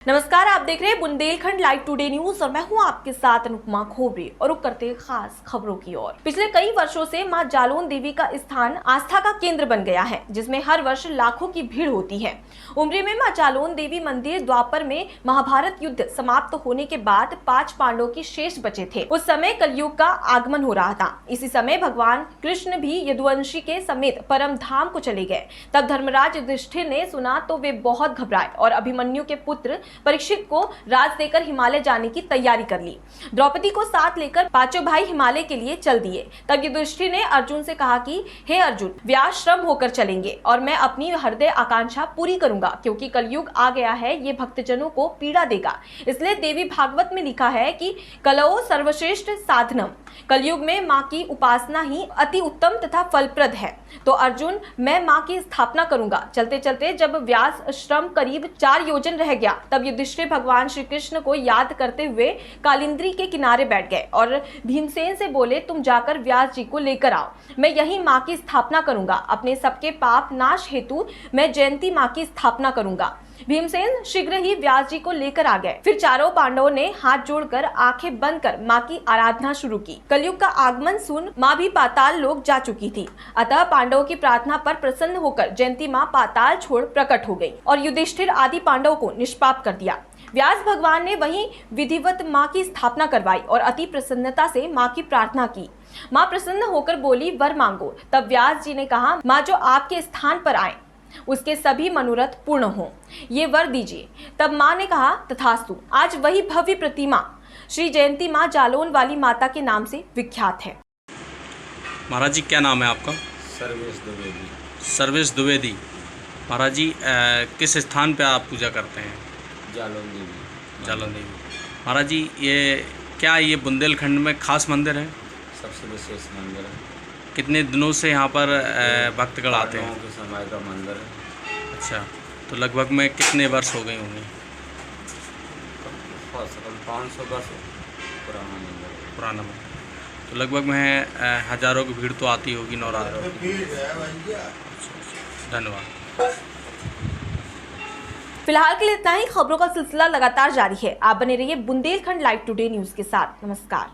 नमस्कार, आप देख रहे हैं बुंदेलखंड लाइव टुडे न्यूज और मैं हूं आपके साथ अनुपमा खोबरे और रुक करते हैं खास खबरों की ओर। पिछले कई वर्षों से मां जालौन देवी का स्थान आस्था का केंद्र बन गया है, जिसमें हर वर्ष लाखों की भीड़ होती है। उमरी में मां जालौन देवी मंदिर द्वापर में महाभारत युद्ध समाप्त होने के बाद 5 पांडवों के शेष बचे थे। उस समय कलयुग का आगमन हो रहा था। इसी समय भगवान कृष्ण भी यदुवंशी के समेत परम धाम को चले गए। तब धर्मराज युधिष्ठिर ने सुना तो वे बहुत घबराए और अभिमन्यु के पुत्र परीक्षित को राज देकर हिमालय जाने की तैयारी कर ली। द्रौपदी को साथ लेकर पांचों भाई हिमालय के लिए चल दिए। तब युधिष्ठिर ने अर्जुन से कहा कि हे अर्जुन, व्याश्रम होकर चलेंगे और मैं अपनी हृदय आकांक्षा पूरी करूंगा, क्योंकि कलयुग आ गया है, ये भक्तजनों को पीड़ा देगा। इसलिए देवी भागवत में लिखा है कि कलौ सर्वश्रेष्ठ साधनम, कलयुग में माँ की उपासना ही अति उत्तम तथा फलप्रद है। तो अर्जुन, मैं माँ की स्थापना करूंगा। चलते चलते जब व्यास आश्रम करीब 4 योजन रह गया, तब युधिष्ठिर भगवान श्री कृष्ण को याद करते हुए कालिंदी के किनारे बैठ गए और भीमसेन से बोले, तुम जाकर व्यास जी को लेकर आओ, मैं यही माँ की स्थापना करूंगा। अपने सबके पाप नाश हेतु मैं जयंती माँ की स्थापना करूंगा। भीमसेन शीघ्र ही व्यास जी को लेकर आ गए। फिर चारों पांडवों ने हाथ जोड़कर आंखें बंद कर माँ की आराधना शुरू की। कलयुग का आगमन सुन माँ भी पाताल लोक जा चुकी थी। अतः पांडवों की प्रार्थना पर प्रसन्न होकर जयंती माँ पाताल छोड़ प्रकट हो गई और युधिष्ठिर आदि पांडवों को निष्पाप कर दिया। व्यास भगवान ने वहीं विधिवत माँ की स्थापना करवाई और अति प्रसन्नता से माँ की प्रार्थना की। माँ प्रसन्न होकर बोली, वर मांगो। तब व्यास जी ने कहा, माँ जो आपके स्थान पर आए उसके सभी मनोरथ पूर्ण हो, ये वर दीजिए। तब माँ ने कहा, तथास्तु। आज वही भव्य प्रतिमा श्री जयंती माँ जालौन वाली माता के नाम से विख्यात है। महाराज जी, क्या नाम है आपका? सर्वेश द्विवेदी। सर्वेश द्विवेदी। महाराज जी, किस स्थान पे आप पूजा करते हैं? जालौन देवी। जालौन देवी। महाराज जी, ये बुंदेलखंड में खास मंदिर है? सबसे विशेष मंदिर है। कितने दिनों से यहाँ पर भक्तगण आते हैं? के समय का मंदिर है। अच्छा, तो लगभग में कितने वर्ष हो गए होंगे? 500 वर्ष पुराना मंदिर है। पुराना मंदिर। तो लगभग में हजारों की भीड़ तो आती होगी नवरात्र। धन्यवाद। फिलहाल के लिए इतना ही। खबरों का सिलसिला लगातार जारी है। आप बने रहिए बुंदेलखंड लाइव टुडे न्यूज के साथ। नमस्कार।